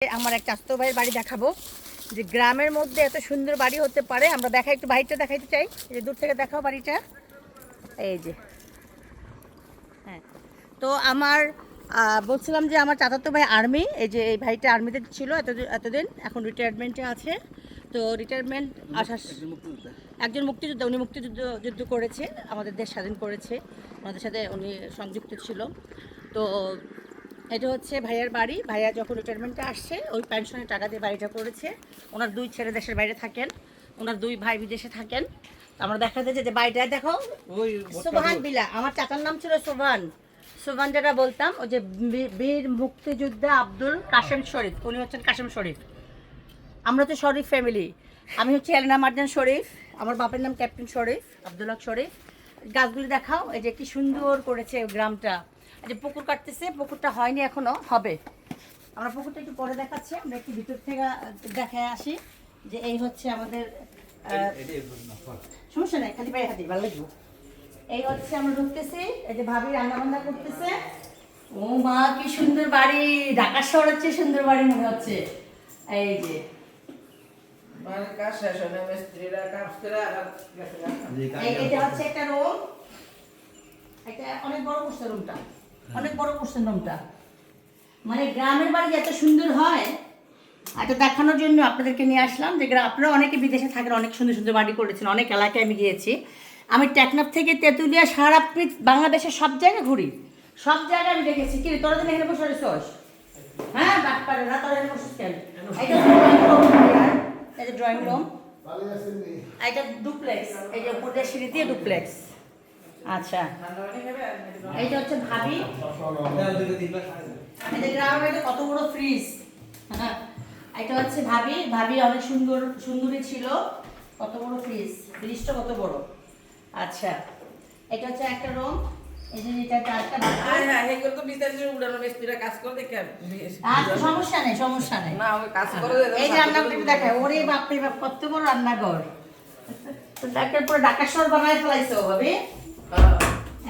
আমার এক চাচাতো ভাইয়ের বাড়ি দেখাবো যে গ্রামের মধ্যে এত সুন্দর বাড়ি হতে পারে। আমরা দেখাই, একটু বাড়িটা দেখাইতে চাই। যে দূর থেকে দেখাও বাড়িটা, এই যে। হ্যাঁ, তো আমার বলছিলাম যে আমার চাচাতো ভাই আর্মি, এই যে এই ভাইটা আর্মিতে ছিল এতদিন, এখন রিটায়ারমেন্টে আছে। তো রিটায়ারমেন্ট আসার একজন মুক্তিযোদ্ধা, উনি যুদ্ধ করেছে, আমাদের দেশ স্বাধীন করেছে, আমাদের সাথে উনি সংযুক্ত ছিল। তো এটা হচ্ছে ভাইয়ার বাড়ি। ভাইয়া যখন রিটায়ারমেন্টে আসছে ওই পেনশনের টাকা দিয়ে বাড়িটা করেছে। ওনার দুই ছেলে দেশের বাইরে থাকেন, ওনার দুই ভাই বিদেশে থাকেন। আমরা দেখা যাচ্ছে যে বাড়িটা দেখো, সোভান বিলা, আমার চাচার নাম ছিল সোভান যেটা বলতাম, ওই যে বীর মুক্তিযোদ্ধা আব্দুল কাশেম শরীফ, উনি হচ্ছেন কাশেম শরীফ। আমরা তো শরীফ ফ্যামিলি। আমি হচ্ছে এলেনা মার্জান শরীফ, আমার বাপের নাম ক্যাপ্টেন শরীফ, আব্দুল হক শরীফ। গাছগুলি দেখাও, এই যে কি সুন্দর করেছে গ্রামটা। এই যে পুকুর কাটতেছে, পুকুরটা হয়নি এখনো, হবে। আমরা পুকুরটা একটু পরে দেখাচ্ছি, আমরা একটু ভিতর থেকে দেখে আসি যে এই হচ্ছে আমাদের সমস্যা নেই, খালি পায়ে হাতি ভালো লাগবে। এই হচ্ছে আমরা ঢুকতেছি, এই যে ভাবি রান্না বান্না করতেছে। ও মা, কি সুন্দর বাড়ি, ঢাকা শহরের চেয়ে সুন্দর বাড়ি মনে হচ্ছে। এই যে এটা হচ্ছে একটা রুম, এটা অনেক বড় করছে রুমটা, অনেক বড় করছেন রুমটা। মানে গ্রামের বাড়ি এত সুন্দর হয়, এটা দেখানোর জন্য আপনাদেরকে নিয়ে আসলাম। যে আপনারা অনেকে বিদেশে থাকেন, অনেক সুন্দর সুন্দর বাড়ি করেছেন, অনেক এলাকায় আমি গিয়েছি। আমি টেকনাফ থেকে তেঁতুলিয়া সারা বাংলাদেশের সব জায়গায় ঘুরি, সব জায়গায় আমি দেখেছি। কি তোরা দিন এখানে বসে রয়েছিস? হ্যাঁ, বাদ পারে না, তোরা এখানে বসিস কেন? এই যে ড্রয়িং রুম, এটা ডুপ্লেক্স, এই যে উপর দিয়ে সিঁড়ি দিয়ে ডুপ্লেক্স। আচ্ছা, এইটা হচ্ছে ভাবি। এই যে গ্রামের কত বড় ফ্রিজ। হ্যাঁ, এটা হচ্ছে ভাবি। ভাবি অনেক সুন্দরী ছিল। কত বড় ফ্রিজ, ফ্রিজটা কত বড়। আচ্ছা, এটা হচ্ছে একটা রুম। এই যে এটা একটা এগুলো তো বিস্তারিত উড়ানো মিস্ত্রিরা কাজ করে দেখে। আচ্ছা, সমস্যা নেই, সমস্যা নেই। না, ওই কাজ করে। এই যে রান্নাঘরটা দেখায়, ওরে বাপ রে বাপ, কত বড় রান্নাঘর। তো দেখার পরে ঢাকা শহর বানায় ফেলাইছো ভাবি।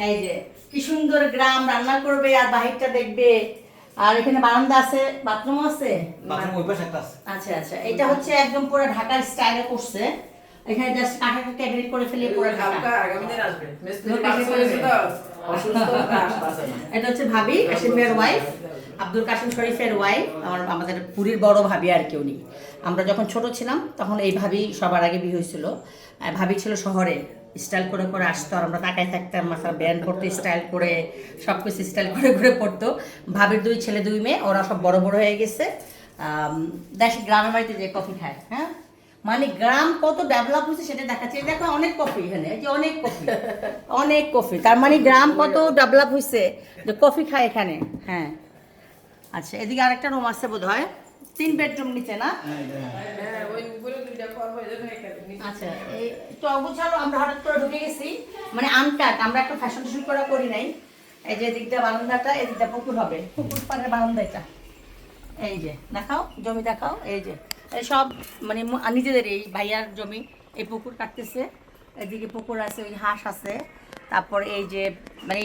এই যে কি সুন্দর গ্রাম, রান্না করবে আর বাহিরটা দেখবে। আর এখানে বারান্দা আছে, বাথরুম আছে। বাথরুম ওই পাশে একটা আছে। আচ্ছা আচ্ছা, এটা হচ্ছে একদম পুরো ঢাকার স্টাইলে করছে। এখানে জাস্ট কাঠের ক্যাবিনেট করে ফেলে পুরো ঢাকা। আগামী দিন আসবে মিস্ত্রি কাজ করেছে তো অসুস্থ আসছে না। এটা হচ্ছে ভাবি, কাশিমের ওয়াইফ, আব্দুল কাশেম শরীফের ওয়াইফ। আমাদের পুরীর বড় ভাবি আর কেউ নেই। আমরা যখন ছোট ছিলাম তখন এই ভাবি সবার আগে বিয়ে হয়েছিল। ভাবি ছিল শহরে, স্টাইল করে করে আসতো, আর আমরা তাকায় থাকতাম। মাথার ব্যান্ড পড়তো স্টাইল করে, সব কিছু স্টাইল করে করে পড়তো। ভাবির দুই ছেলে দুই মেয়ে, ওরা সব বড় বড় হয়ে গেছে। দেশ গ্রামের বাড়িতে যে কফি খায়, হ্যাঁ, মানে গ্রাম কত ডেভেলপ হয়েছে সেটা দেখাচ্ছে। দেখো অনেক কফি এখানে, এই যে অনেক কফি, অনেক কফি। তার মানে গ্রাম কত ডেভেলপ হয়েছে যে কফি খায় এখানে। হ্যাঁ, আচ্ছা, এদিকে আরেকটা রুম আছে বোধ হয়, 3 বেডরুম নিচে না? হ্যাঁ, ওই উপরে দুইটা ঘর হয়ে যাবে এখানে। আচ্ছা, এই তো অবুঝালো, আমরা হঠাৎ করে ঢুকে গেছি, মানে আনকাট, আমরা একটা ফ্যাশন শুট করি নাই। এই যে এদিকটা বারান্দাটা, এদিকটা পুকুর হবে, পুকুর পাড়ের বারান্দা এটা। এই যে দেখাও, জমি দেখাও। এই যে এই সব মানে নিজেদের এই ভাইয়ার জমি, এই পুকুর কাটতেছে। এদিকে পুকুর আছে, ওই হাঁস আছে। তারপর এই যে মানে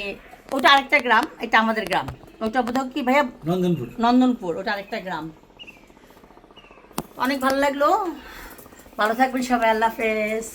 ওটা আরেকটা গ্রাম, এটা আমাদের গ্রাম। ওটা বোধহয় কি ভাইয়া? নন্দনপুর, ওটা আরেকটা গ্রাম। অনেক ভালো লাগলো, ভালো থাকবেন সবাই, আল্লাহ হাফেজ।